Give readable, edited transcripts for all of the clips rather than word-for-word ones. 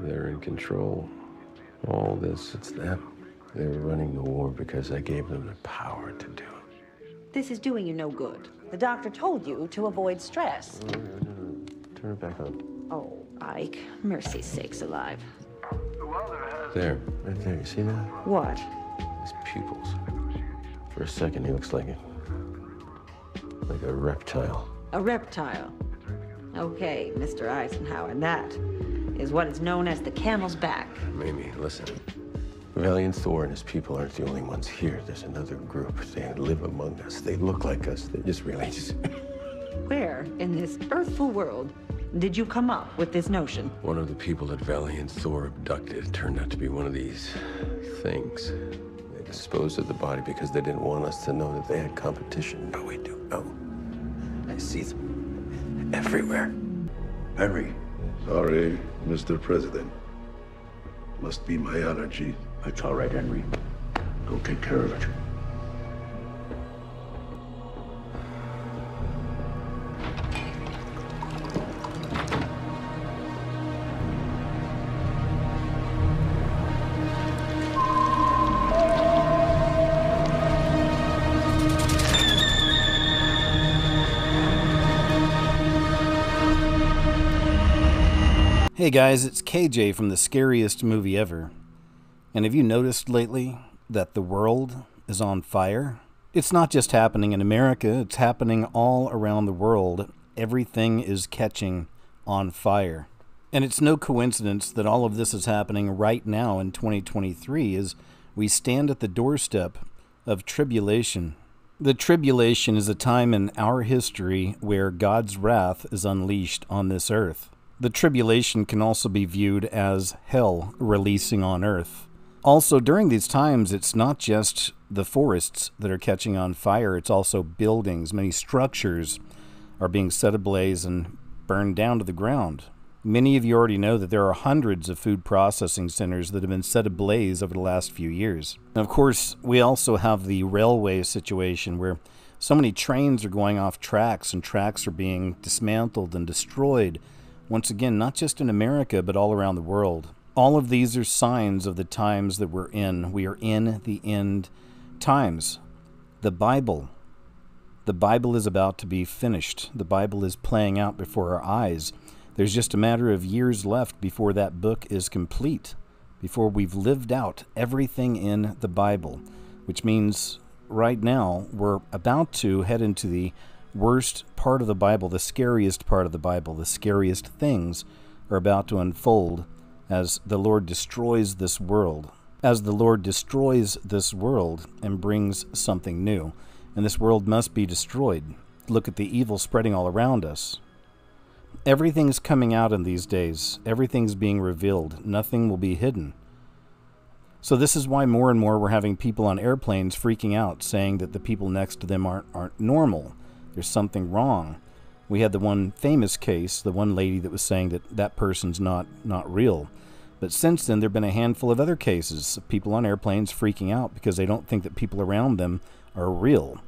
They're in control. All this, it's them. They're running the war because I gave them the power to do it. This is doing you no good. The doctor told you to avoid stress. No. Turn it back on. Oh, Ike, mercy's sakes alive. There, right there. You see that? What? His pupils. For a second, he looks like a reptile. A reptile. Okay, Mr. Eisenhower, that is what is known as the camel's back. Maybe, listen. Valiant Thor and his people aren't the only ones here. There's another group. They live among us. They look like us. They're just really Where in this earthful world did you come up with this notion? One of the people that Valiant Thor abducted turned out to be one of these things. They disposed of the body because they didn't want us to know that they had competition. But we do know. I see them everywhere. Henry. Sorry, Mr. President. Must be my allergy. It's all right, Henry. Go take care of it. Hey guys, it's KJ from the Scariest Movie Ever. And have you noticed lately that the world is on fire? It's not just happening in America, it's happening all around the world. Everything is catching on fire. And it's no coincidence that all of this is happening right now in 2023 as we stand at the doorstep of tribulation. The tribulation is a time in our history where God's wrath is unleashed on this earth. The tribulation can also be viewed as hell releasing on earth. Also, during these times, it's not just the forests that are catching on fire, it's also buildings. Many structures are being set ablaze and burned down to the ground. Many of you already know that there are hundreds of food processing centers that have been set ablaze over the last few years. And of course, we also have the railway situation where so many trains are going off tracks and tracks are being dismantled and destroyed. Once again, not just in America, but all around the world. All of these are signs of the times that we're in. We are in the end times. The Bible is about to be finished. The Bible is playing out before our eyes. There's just a matter of years left before that book is complete, before we've lived out everything in the Bible, which means right now we're about to head into the worst part of the Bible, the scariest part of the Bible. The scariest things are about to unfold as the Lord destroys this world. As the Lord destroys this world and brings something new. And this world must be destroyed. Look at the evil spreading all around us. Everything's coming out in these days. Everything's being revealed. Nothing will be hidden. So this is why more and more we're having people on airplanes freaking out, saying that the people next to them aren't normal. There's something wrong. We had the one famous case, the one lady that was saying that that person's not real. But since then, there have been a handful of other cases of people on airplanes freaking out because they don't think that people around them are real.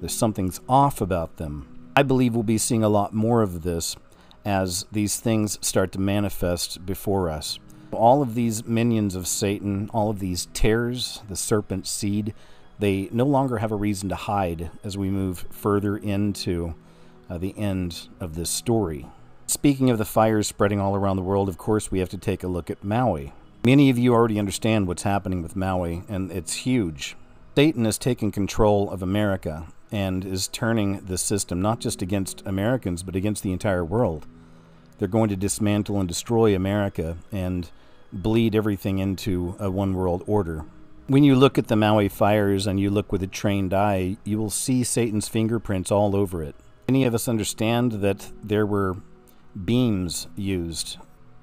There's something's off about them. I believe we'll be seeing a lot more of this as these things start to manifest before us. All of these minions of Satan, all of these tares, the serpent seed, they no longer have a reason to hide as we move further into the end of this story. Speaking of the fires spreading all around the world, of course, we have to take a look at Maui. Many of you already understand what's happening with Maui, and it's huge. Satan has taken control of America and is turning the system not just against Americans, but against the entire world. They're going to dismantle and destroy America and bleed everything into a one-world order. When you look at the Maui fires and you look with a trained eye, you will see Satan's fingerprints all over it. Many of us understand that there were beams used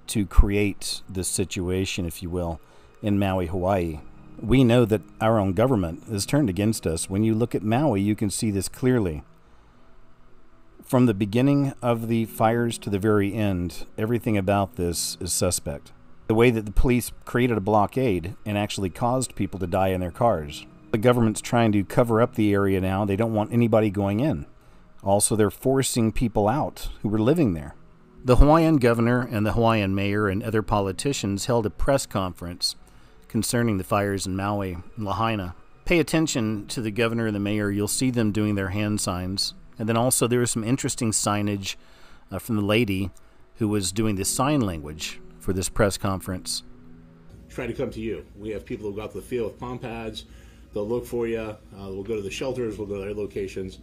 to create this situation, if you will, in Maui, Hawaii. We know that our own government is turned against us. When you look at Maui, you can see this clearly. From the beginning of the fires to the very end, everything about this is suspect. The way that the police created a blockade and actually caused people to die in their cars. The government's trying to cover up the area now. They don't want anybody going in. Also, they're forcing people out who were living there. The Hawaiian governor and the Hawaiian mayor and other politicians held a press conference concerning the fires in Maui and Lahaina. Pay attention to the governor and the mayor. You'll see them doing their hand signs. And then also there was some interesting signage from the lady who was doing the sign language for this press conference. Try to come to you. We have people who go out to the field with palm pads. They'll look for you. We'll go to the shelters. We'll go to their locations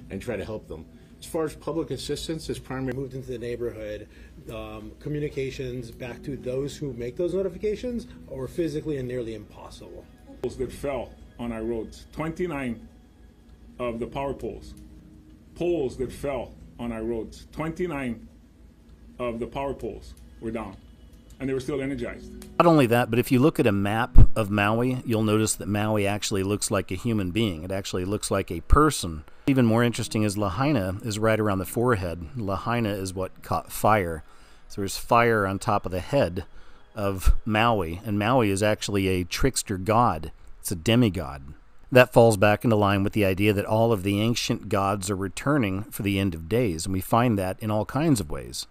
and try to help them. As far as public assistance, is primarily moved into the neighborhood. Communications back to those who make those notifications are physically and nearly impossible. Poles that fell on our roads, 29 of the power poles. Poles that fell on our roads, 29 of the power poles were down, and they were still energized. Not only that, but if you look at a map of Maui, you'll notice that Maui actually looks like a human being. It actually looks like a person. Even more interesting is Lahaina is right around the forehead. Lahaina is what caught fire. So there's fire on top of the head of Maui, and Maui is actually a trickster god. It's a demigod. That falls back into line with the idea that all of the ancient gods are returning for the end of days, and we find that in all kinds of ways.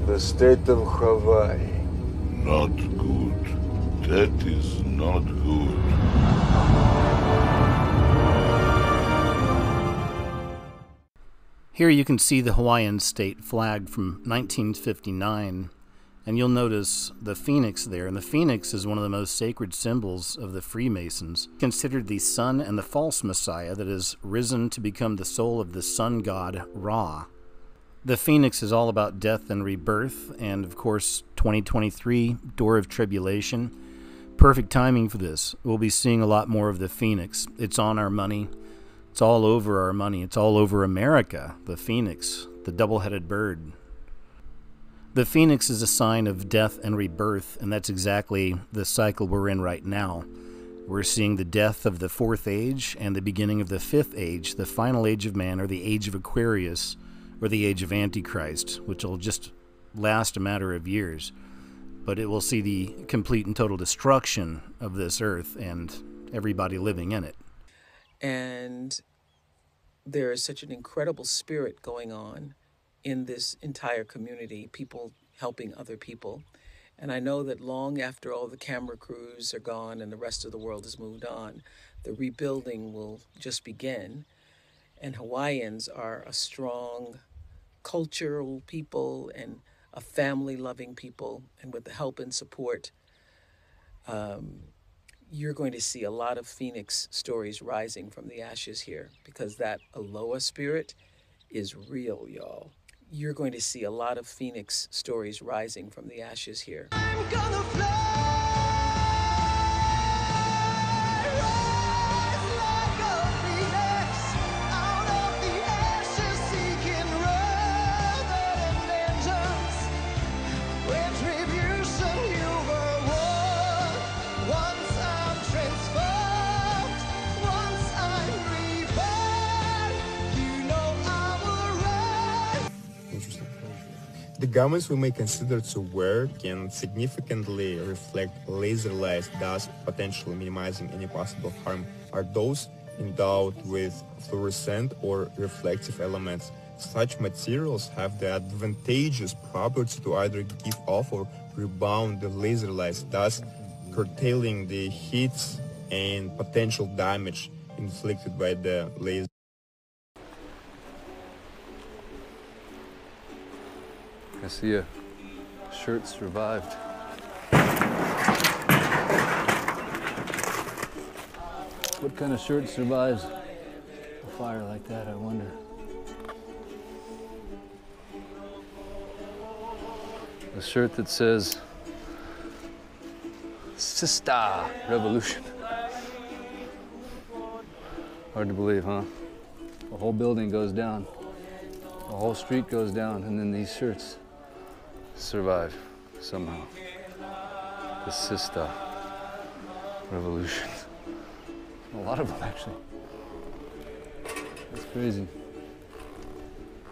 The state of Hawaii. Not good. That is not good. Here you can see the Hawaiian state flag from 1959, and you'll notice the phoenix there. And the phoenix is one of the most sacred symbols of the Freemasons, considered the sun and the false messiah that has risen to become the soul of the sun god Ra. The phoenix is all about death and rebirth, and of course 2023, door of tribulation. Perfect timing for this. We'll be seeing a lot more of the phoenix. It's on our money. It's all over our money. It's all over America. The phoenix, the double-headed bird. The phoenix is a sign of death and rebirth, and that's exactly the cycle we're in right now. We're seeing the death of the fourth age and the beginning of the fifth age, the final age of man, or the age of Aquarius, or the age of Antichrist, which will just last a matter of years. But it will see the complete and total destruction of this earth and everybody living in it. And there is such an incredible spirit going on in this entire community, people helping other people. And I know that long after all the camera crews are gone and the rest of the world has moved on, the rebuilding will just begin. And Hawaiians are a strong cultural people and a family-loving people. And with the help and support, you're going to see a lot of phoenix stories rising from the ashes here, because that Aloha spirit is real, y'all. You're going to see a lot of phoenix stories rising from the ashes here. I'm gonna fly, rise like a phoenix, out of the ashes, seeking rather than vengeance. Retribution, you were won. Once I'm transformed, once I'm reborn, you know I will rise. Interesting. The garments we may consider to wear can significantly reflect laser light, thus potentially minimizing any possible harm. Are those endowed with fluorescent or reflective elements? Such materials have the advantageous property to either give off or rebound the laser lights, thus curtailing the heat and potential damage inflicted by the laser. I see a shirt survived. What kind of shirt survives a fire like that, I wonder? A shirt that says, Sister Revolution. Hard to believe, huh? The whole building goes down. The whole street goes down, and then these shirts survive somehow. The Sister Revolution. A lot of them, actually. That's crazy.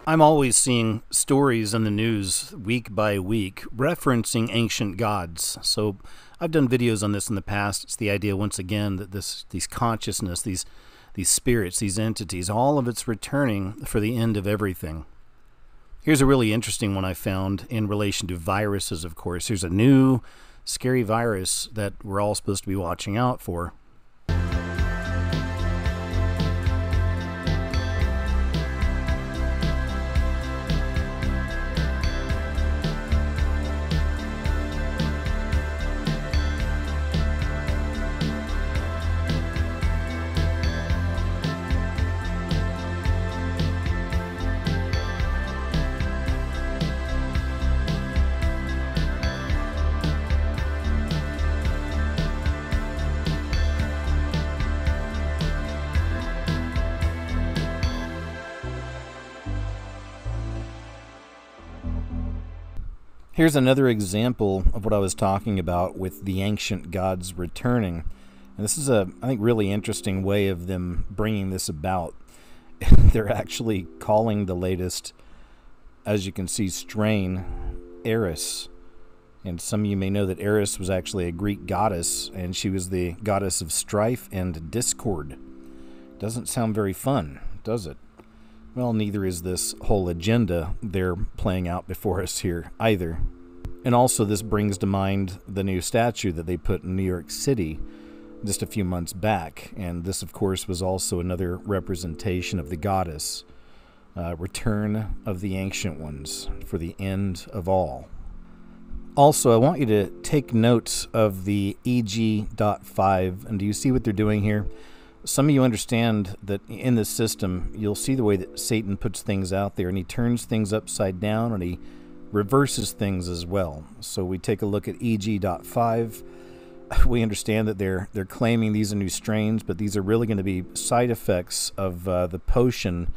I'm always seeing stories in the news week by week referencing ancient gods. So I've done videos on this in the past. It's the idea, once again, that these consciousness, these spirits, these entities, all of it's returning for the end of everything. Here's a really interesting one I found in relation to viruses, of course. Here's a new, scary virus that we're all supposed to be watching out for. Here's another example of what I was talking about with the ancient gods returning. And this is I think, really interesting way of them bringing this about. They're actually calling the latest, as you can see, strain Eris. And some of you may know that Eris was actually a Greek goddess, and she was the goddess of strife and discord. Doesn't sound very fun, does it? Well, neither is this whole agenda they're playing out before us here either. And also this brings to mind the new statue that they put in New York City just a few months back. And this, of course, was also another representation of the goddess. Return of the Ancient Ones for the end of all. Also, I want you to take notes of the EG.5. And do you see what they're doing here? Some of you understand that in this system, you'll see the way that Satan puts things out there, and he turns things upside down, and he reverses things as well. So we take a look at EG.5. We understand that they're claiming these are new strains, but these are really going to be side effects of the potion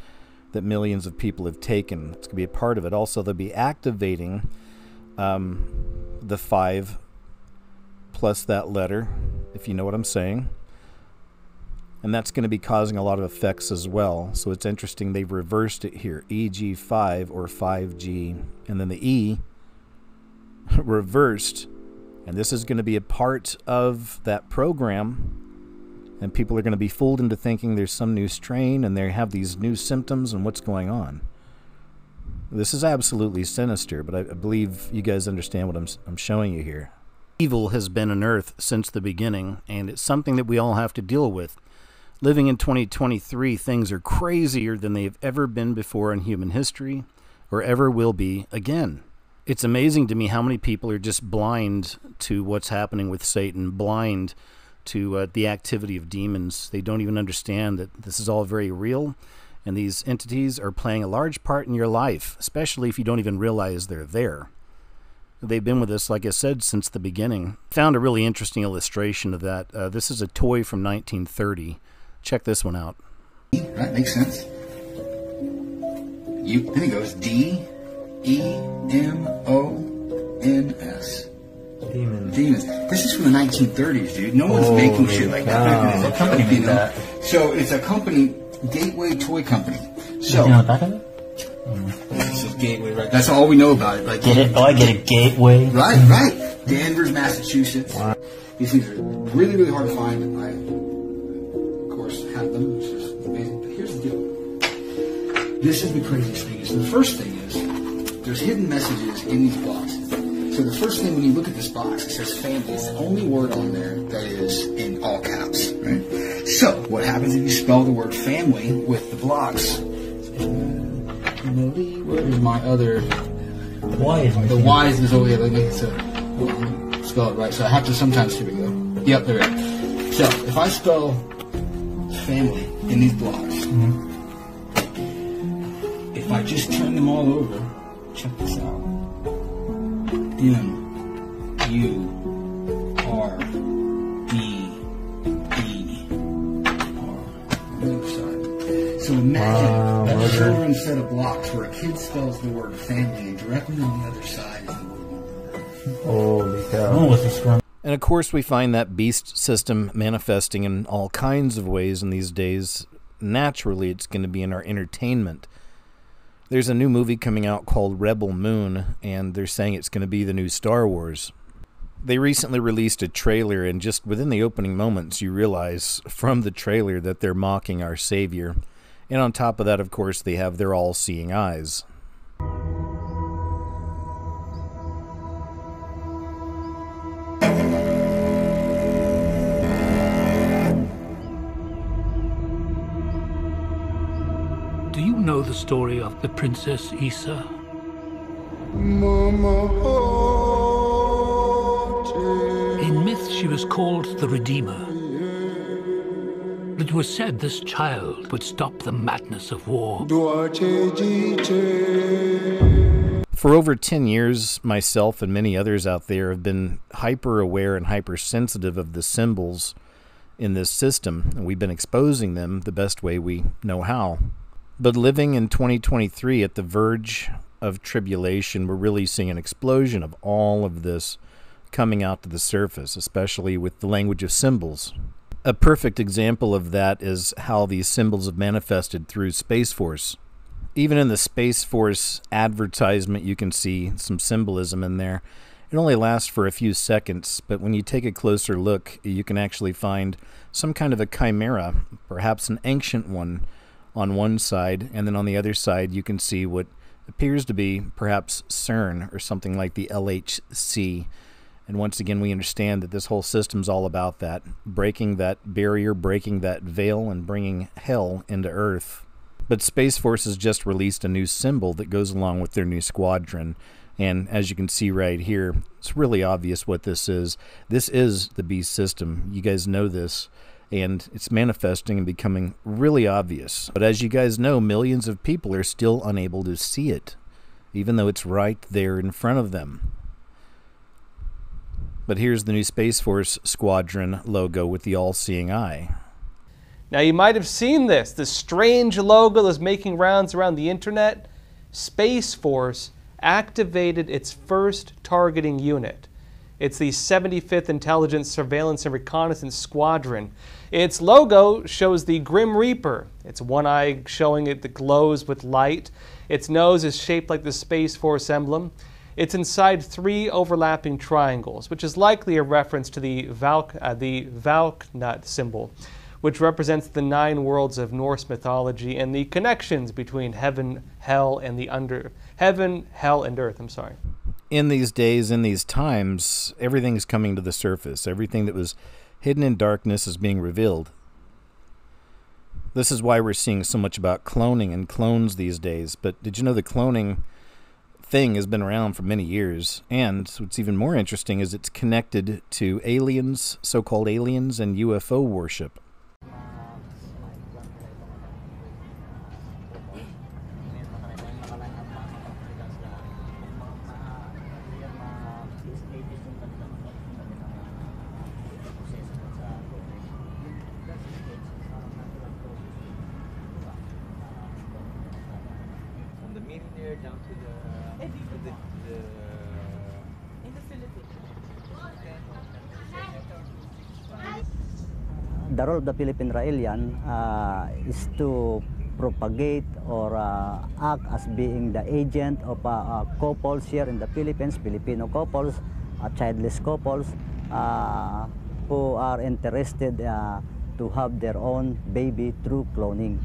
that millions of people have taken. It's going to be a part of it. Also, they'll be activating the 5 plus that letter, if you know what I'm saying. And that's going to be causing a lot of effects as well. So it's interesting they've reversed it here. EG5 or 5G. And then the E reversed. And this is going to be a part of that program. And people are going to be fooled into thinking there's some new strain and they have these new symptoms and what's going on. This is absolutely sinister, but I believe you guys understand what I'm showing you here. Evil has been on Earth since the beginning, and it's something that we all have to deal with. Living in 2023, things are crazier than they've ever been before in human history, or ever will be again. It's amazing to me how many people are just blind to what's happening with Satan, blind to the activity of demons. They don't even understand that this is all very real, and these entities are playing a large part in your life, especially if you don't even realize they're there. They've been with us, like I said, since the beginning. Found a really interesting illustration of that. This is a toy from 1930. Check this one out. That makes sense. Then it goes D-E-M-O-N-S. Demons. This is from the 1930s, dude. No one's making shit like that. What company made that? So it's a company, Gateway Toy Company. So on the back of it? This is Gateway, right? That's all we know about it. Like, get it? Oh, I get it. Gateway. Right. Danvers, Massachusetts. Wow. These things are really, really hard to find. I, of course, have them, which is amazing. But here's the deal. This is the craziest thing. So the first thing is, there's hidden messages in these boxes. So the first thing when you look at this box, it says family. It's the only word on there that is in all caps, right? So what happens if you spell the word family with the blocks? Where is my other? The Y is over here. So spell it right. So I have to sometimes. Here we go. Yep, there it is. So if I spell family in these blocks, if I just turn them all over, check this out. M-U-R-D-E-R. So imagine a children set of blocks where a kid spells the word family and directly on the other side is the word murder. Holy cow. And of course we find that beast system manifesting in all kinds of ways in these days. Naturally, it's going to be in our entertainment. There's a new movie coming out called Rebel Moon, and they're saying it's going to be the new Star Wars. They recently released a trailer, and just within the opening moments, you realize from the trailer that they're mocking our Savior. And on top of that, of course, they have their all-seeing eyes. Do you know the story of the Princess Issa? In myth, she was called the Redeemer. It was said this child would stop the madness of war. For over 10 years, myself and many others out there have been hyper-aware and hypersensitive of the symbols in this system, and we've been exposing them the best way we know how. But living in 2023 at the verge of tribulation, we're really seeing an explosion of all of this coming out to the surface, especially with the language of symbols. A perfect example of that is how these symbols have manifested through Space Force. Even in the Space Force advertisement, you can see some symbolism in there. It only lasts for a few seconds, but when you take a closer look, you can actually find some kind of a chimera, perhaps an ancient one, on one side, and then on the other side you can see what appears to be perhaps CERN or something like the LHC. And once again, we understand that this whole system's all about that, breaking that barrier, breaking that veil, and bringing hell into Earth. But Space Force has just released a new symbol that goes along with their new squadron. And as you can see right here, it's really obvious what this is. This is the beast system. You guys know this. And it's manifesting and becoming really obvious. But as you guys know, millions of people are still unable to see it, even though it's right there in front of them. But here's the new Space Force Squadron logo with the all-seeing eye. Now you might have seen this strange logo that's making rounds around the internet. Space Force activated its first targeting unit. It's the 75th Intelligence, Surveillance, and Reconnaissance Squadron. Its logo shows the Grim Reaper. It's one eye showing it that glows with light. Its nose is shaped like the Space Force emblem. It's inside 3 overlapping triangles, which is likely a reference to the Valknut symbol, which represents the 9 worlds of Norse mythology and the connections between heaven, hell, and earth. I'm sorry. In these days, in these times, everything's coming to the surface. Everything that was hidden in darkness is being revealed. This is why we're seeing so much about cloning and clones these days. But did you know the cloning thing has been around for many years, and what's even more interesting is it's connected to aliens, so-called aliens, and UFO worship. Down to the in the Philippines. The role of the Philippine Raelian is to propagate or act as being the agent of couples here in the Philippines, Filipino couples, childless couples who are interested to have their own baby through cloning.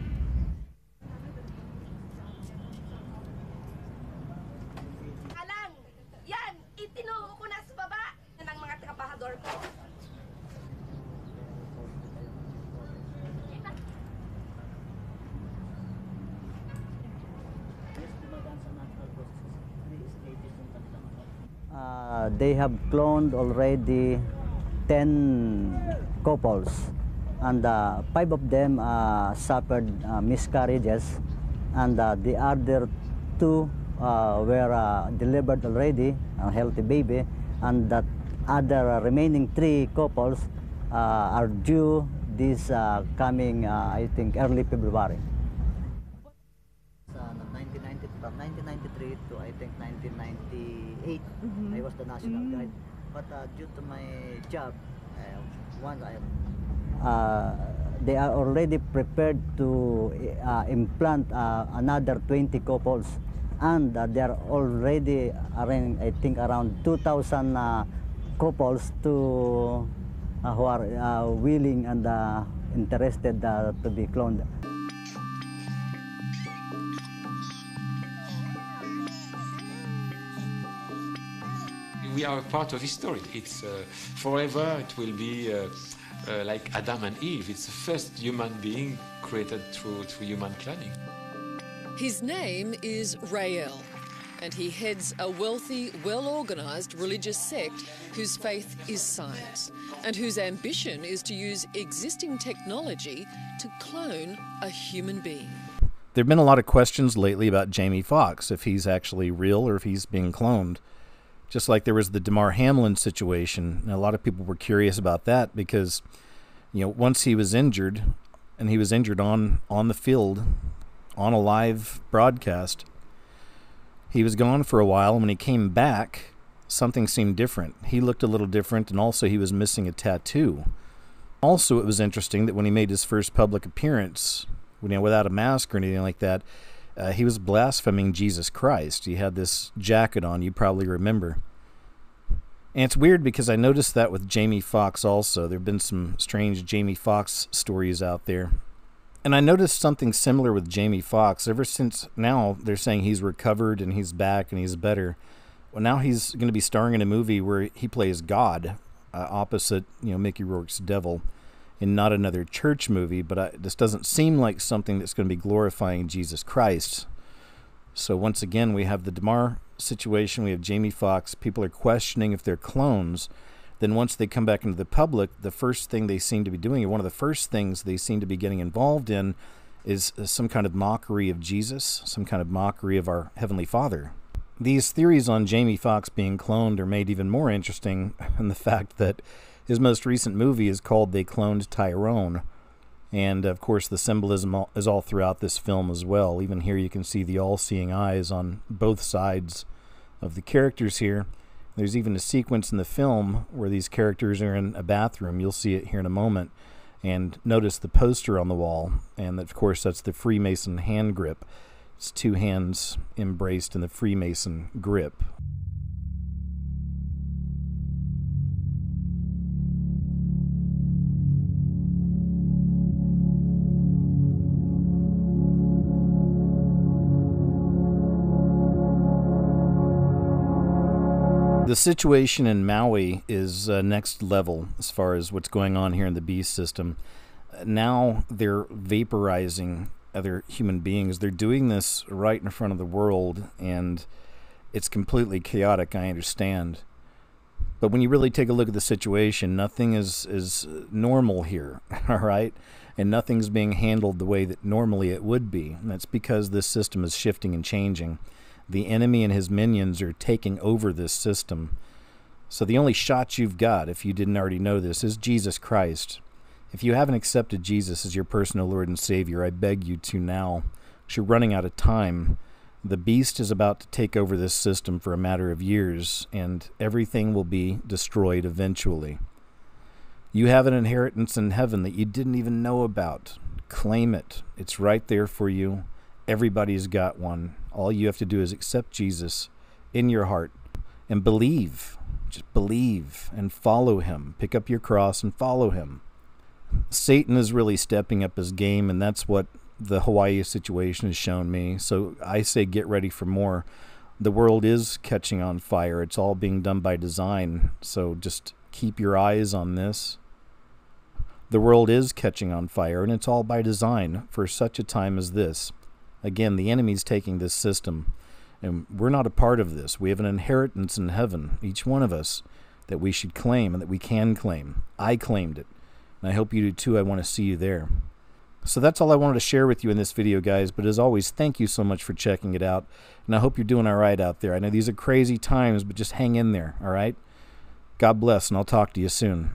They have cloned already 10 couples, and 5 of them suffered miscarriages, and the other 2 were delivered already, a healthy baby, and that other remaining 3 couples are due this coming, I think, early February. From 1993 to I think 1998, I was the national guide. But due to my job, they are already prepared to implant another 20 couples, and they are already I think around 2,000 couples to who are willing and interested to be cloned. We are a part of history. It's forever. It will be like Adam and Eve. It's the first human being created through human cloning. His name is Rael, and he heads a wealthy, well-organised religious sect whose faith is science and whose ambition is to use existing technology to clone a human being. There have been a lot of questions lately about Jamie Foxx, if he's actually real or if he's being cloned. Just like there was the Damar Hamlin situation. And a lot of people were curious about that because, you know, once he was injured, and he was injured on the field, on a live broadcast, he was gone for a while, and when he came back, something seemed different. He looked a little different, and also he was missing a tattoo. Also, it was interesting that when he made his first public appearance, without a mask or anything like that, he was blaspheming Jesus Christ. He had this jacket on, you probably remember. And it's weird because I noticed that with Jamie Foxx also. There have been some strange Jamie Foxx stories out there. And I noticed something similar with Jamie Foxx. Ever since now, they're saying he's recovered and he's back and he's better. Well, now he's going to be starring in a movie where he plays God, opposite, Mickey Rourke's devil, in not another church movie, but this doesn't seem like something that's going to be glorifying Jesus Christ. So once again, we have the Damar situation, we have Jamie Foxx, people are questioning if they're clones. Then once they come back into the public, the first thing they seem to be doing, or one of the first things they seem to be getting involved in, is some kind of mockery of Jesus, some kind of mockery of our Heavenly Father. These theories on Jamie Foxx being cloned are made even more interesting in the fact that his most recent movie is called They Cloned Tyrone. And, of course, the symbolism is all throughout this film as well. Even here you can see the all-seeing eyes on both sides of the characters here. There's even a sequence in the film where these characters are in a bathroom. You'll see it here in a moment. And notice the poster on the wall. And, of course, that's the Freemason hand grip. It's 2 hands embraced in the Freemason grip. The situation in Maui is next level as far as what's going on here in the beast system. Now they're vaporizing other human beings. They're doing this right in front of the world, and It's completely chaotic, I understand. But when you really take a look at the situation, nothing is normal here, all right? And nothing's being handled the way that normally it would be. And that's because this system is shifting and changing. The enemy and his minions are taking over this system. So the only shot you've got, if you didn't already know this, is Jesus Christ. If you haven't accepted Jesus as your personal Lord and Savior, I beg you to now. You're running out of time. The beast is about to take over this system for a matter of years, and everything will be destroyed eventually. You have an inheritance in heaven that you didn't even know about. Claim it. It's right there for you. Everybody's got one. All you have to do is accept Jesus in your heart and believe. Just believe and follow him. Pick up your cross and follow him. Satan is really stepping up his game, and that's what the Hawaii situation has shown me. So I say get ready for more. The world is catching on fire. It's all being done by design. So just keep your eyes on this. The world is catching on fire, and it's all by design for such a time as this. Again, the enemy's taking this system, and we're not a part of this. We have an inheritance in heaven, each one of us, that we should claim and that we can claim. I claimed it, and I hope you do too. I want to see you there. So that's all I wanted to share with you in this video, guys. But as always, thank you so much for checking it out, and I hope you're doing all right out there. I know these are crazy times, but just hang in there, all right? God bless, and I'll talk to you soon.